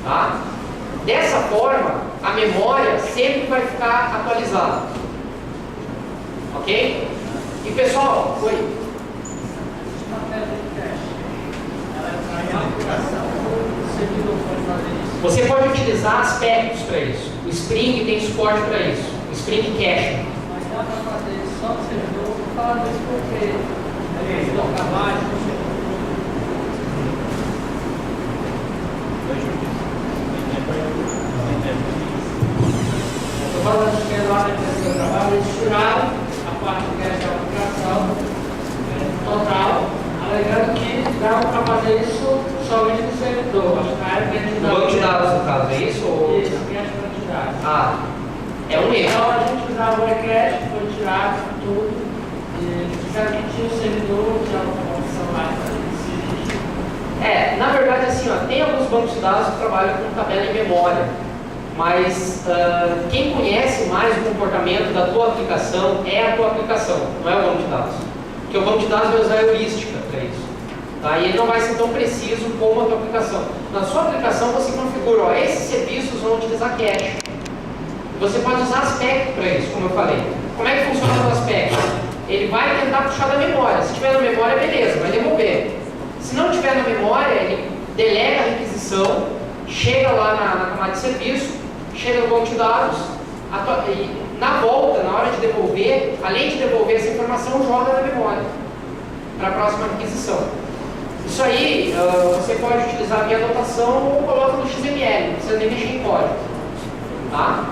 Tá? Dessa forma, a memória sempre vai ficar atualizada. Ok? E pessoal, você pode utilizar aspectos para isso. O Spring tem suporte para isso. O Spring Cache. Mas dá para fazer só no servidor, fala isso porque eles dão trabalho. Estou falando que lá na empresa do trabalho, eles tiraram a parte de cache da aplicação total, alegando que dá para fazer isso somente no servidor. No banco de dados, no caso, é isso? Ou... Isso, cache para tirar. Ah, é um erro. Então a gente usava o eCache, foi tirado tudo, e disseram que tinha o servidor, tinha uma opção lá para isso. Na verdade, assim, ó, tem alguns bancos de dados que trabalham com tabela em memória, mas quem conhece mais o comportamento da tua aplicação é a tua aplicação, não é o banco de dados. Porque o banco de dados vai usar heurística para isso. Tá? E ele não vai ser tão preciso como a tua aplicação. Na sua aplicação você configura, ó, esses serviços vão utilizar cache. Você pode usar aspecto para isso, como eu falei. Como é que funciona o aspecto? Ele vai tentar puxar da memória. Se tiver na memória, beleza, vai devolver. Se não tiver na memória, ele delega a requisição, chega lá na camada de serviço, chega no banco de dados, e na volta, na hora de devolver, além de devolver essa informação, joga na memória para a próxima requisição. Isso aí você pode utilizar via anotação ou coloca no XML, não precisa nem mexer em código. Tá?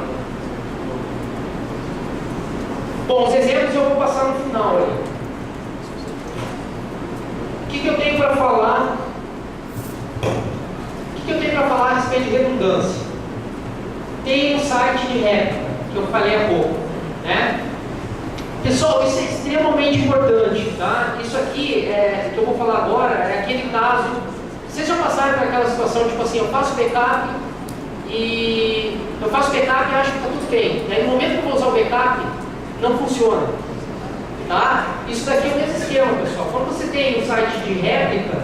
Bom, os exemplos eu vou passar no final aí. O que eu tenho para falar? O que eu tenho para falar a respeito de redundância? Tem um site de réplica, que eu falei há pouco, né? Pessoal, isso é extremamente importante, tá? Isso aqui, que eu vou falar agora, é aquele caso... Vocês já passaram por aquela situação, tipo assim, eu faço backup e acho que está tudo bem. E aí, no momento que eu vou usar o backup, não funciona. Tá? Isso daqui é o mesmo esquema, pessoal. Quando você tem um site de réplica,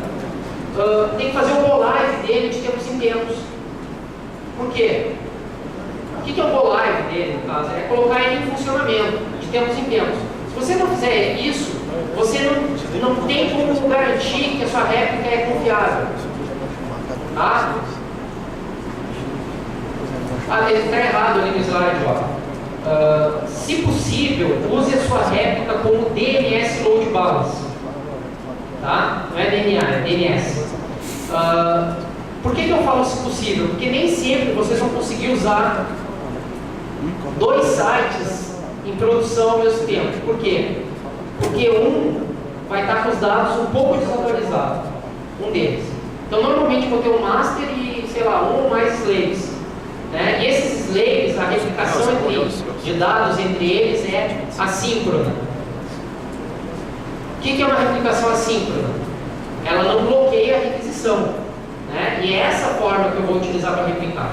tem que fazer o go live dele de tempos em tempos. Por quê? O que é o go live dele, no caso? É colocar ele em funcionamento de tempos em tempos. Se você não fizer isso, você não tem como garantir que a sua réplica é confiável. Tá? Ele está errado ali no slide, ó. Se possível, use a sua réplica como DNS Load Balance. Tá? Não é DNA, é DNS. Por que eu falo se possível? Porque nem sempre vocês vão conseguir usar dois sites em produção ao mesmo tempo. Por quê? Porque um vai estar com os dados um pouco desatualizados. Um deles. Então, normalmente eu vou ter um master e, sei lá, um ou mais slaves. Né? E esses slaves, a replicação de dados entre eles é assíncrona. O que é uma replicação assíncrona? Ela não bloqueia a requisição. Né? E é essa forma que eu vou utilizar para replicar.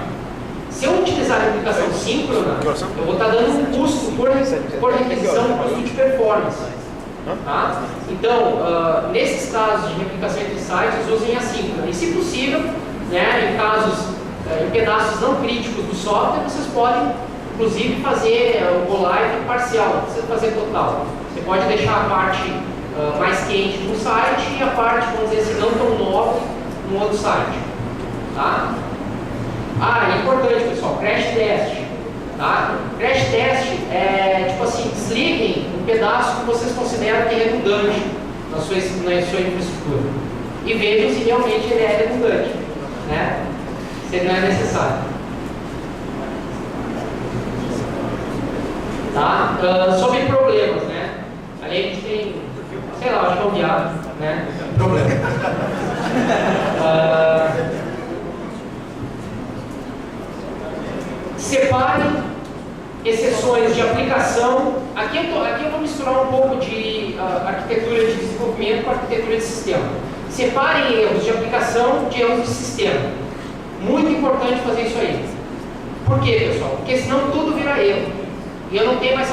Se eu utilizar a replicação síncrona, eu vou estar dando um custo por requisição, um custo de performance. Tá? Então, nesses casos de replicação entre sites, usem assíncrona. E se possível, né, em casos, em pedaços não críticos do software, vocês podem, inclusive, fazer o go live parcial, não precisa fazer total. Você pode deixar a parte mais quente no site e a parte, vamos dizer assim, não tão nova no outro site. Tá? É importante, pessoal, crash test. Tá? Crash test é tipo assim, desliguem um pedaço que vocês consideram que é redundante na sua infraestrutura e vejam se realmente ele é redundante, né? Se ele não é necessário. Tá? Sobre problemas, né? Ali a gente tem, sei lá, acho que é um viado, né? Problema. Separe exceções de aplicação. Aqui eu vou misturar um pouco de arquitetura de desenvolvimento com arquitetura de sistema. Separem erros de aplicação de erros de sistema. Muito importante fazer isso aí. Por quê, pessoal? Porque senão tudo vira erro. E eu não tenho mais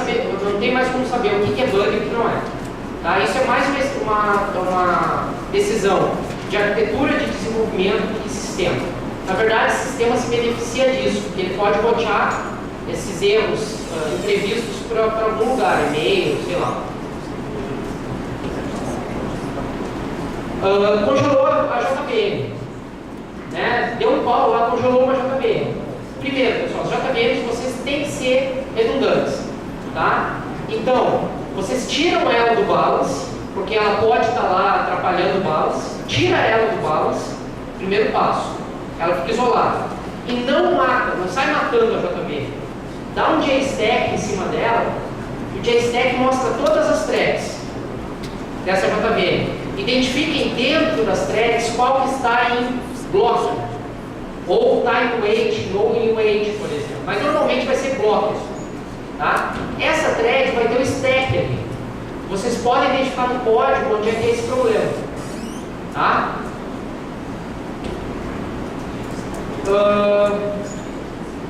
como saber o que é bug e o que não é. Tá? Isso é mais uma decisão de arquitetura de desenvolvimento e sistema. Na verdade, esse sistema se beneficia disso, porque ele pode rotear esses erros imprevistos para algum lugar, e-mail, sei lá. Congelou a JVM, né? Deu um pau lá, congelou uma JVM. Primeiro, pessoal, as JVMs vocês têm que ser redundantes, tá? Então, vocês tiram ela do balance, porque ela pode estar lá atrapalhando o balance. Tira ela do balance, primeiro passo. Ela fica isolada. E não mata, não sai matando a JVM. Dá um JStack em cima dela, e o JStack mostra todas as threads dessa JVM. Identifiquem dentro das threads qual que está em bloco, ou time wait, ou in wait, por exemplo. Mas normalmente vai ser bloco, tá? Essa thread vai ter um stack ali. Vocês podem identificar no código onde é que é esse problema, tá?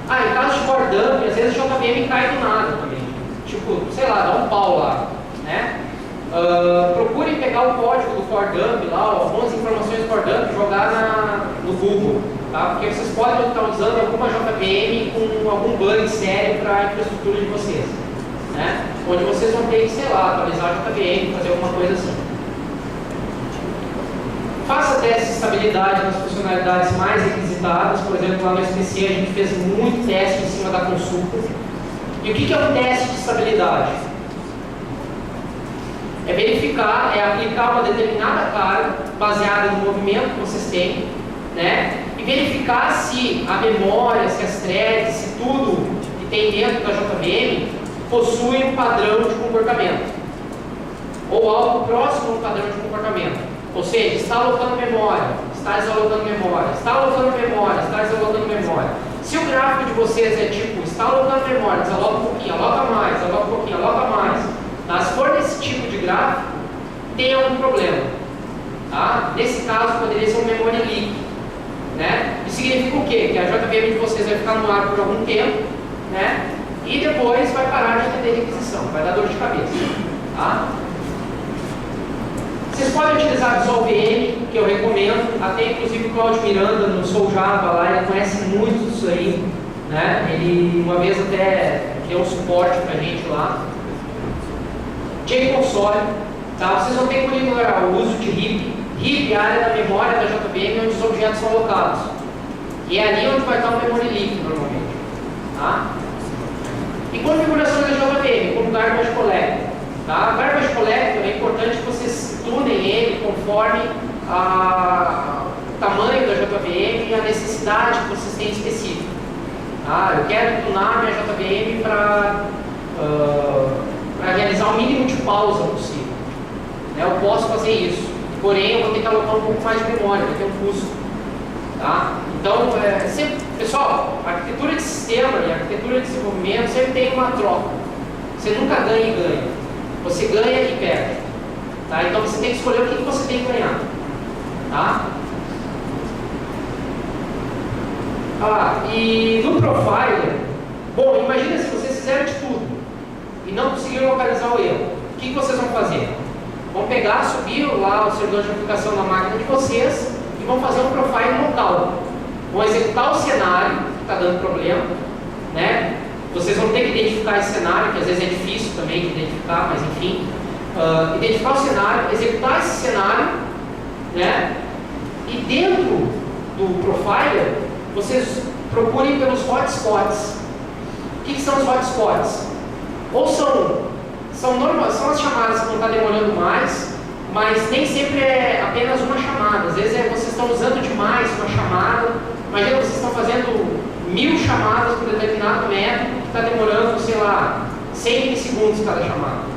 Em caso de for dump, às vezes o JVM cai do nada também. Tipo, sei lá, dá um pau lá, né? Procurem pegar o código do for dump lá, algumas informações do for dump, jogar no Google, tá? Porque vocês podem estar usando alguma JVM com algum bug sério para a infraestrutura de vocês, né? Onde vocês vão ter que, sei lá, atualizar a JVM, fazer alguma coisa assim. Faça testes de estabilidade nas funcionalidades mais requisitadas. Por exemplo, lá no SPC a gente fez muito teste em cima da consulta. E o que é um teste de estabilidade? É verificar, é aplicar uma determinada carga baseada no movimento que vocês têm, né? E verificar se a memória, se as threads, se tudo que tem dentro da JVM possui um padrão de comportamento ou algo próximo a um padrão de comportamento. Ou seja, está alocando memória, está desalocando memória, está alocando memória, está desalocando memória. Se o gráfico de vocês é tipo, está alocando memória, desaloca um pouquinho, aloca mais, desaloca um pouquinho, aloca mais. Tá? Se for desse tipo de gráfico, tem algum problema. Tá? Nesse caso, poderia ser um memory leak. Né? Isso significa o quê? Que a JVM de vocês vai ficar no ar por algum tempo, né? E depois vai parar de atender requisição, vai dar dor de cabeça. Tá? Vocês podem utilizar Visual VM, que eu recomendo, até inclusive o Claudio Miranda no Soul Java lá, ele conhece muito disso aí, né? Ele uma vez até deu um suporte pra gente lá. JConsole, tá? Vocês vão ter que monitorar o uso de RIP. RIP é a área da memória da JVM onde os objetos são alocados. E é ali onde vai estar o memory leak normalmente. Tá? E configurações da JVM, como Garbage Collector. Tá? Garbage Collector é importante que vocês tunem ele conforme o tamanho da JVM e a necessidade que vocês têm específica. Tá? Eu quero tunar minha JVM para realizar o mínimo de pausa possível. Né? Eu posso fazer isso, porém eu vou ter que alocar um pouco mais de memória, vai ter um custo. Tá? Então, sempre, pessoal, a arquitetura de sistema e a arquitetura de desenvolvimento sempre tem uma troca. Você nunca ganha e ganha. Você ganha e perde. Tá? Então você tem que escolher o que você tem que ganhar. Tá? E no Profiler, bom, imagina se vocês fizeram de tudo e não conseguiram localizar o erro. O que vocês vão fazer? Vão pegar, subir lá o servidor de aplicação na máquina de vocês e vão fazer um profile local. Vão executar o cenário que está dando problema, né? Vocês vão ter que identificar esse cenário, que às vezes é difícil também de identificar, mas enfim. Identificar o cenário, executar esse cenário, né? E dentro do Profiler, vocês procurem pelos hotspots. O que são os hotspots? Ou são as chamadas que vão estar demorando mais, mas nem sempre é apenas uma chamada. Às vezes vocês estão usando demais uma chamada. Imagina vocês estão fazendo 1000 chamadas por determinado método que está demorando, sei lá, 100 milissegundos cada chamada.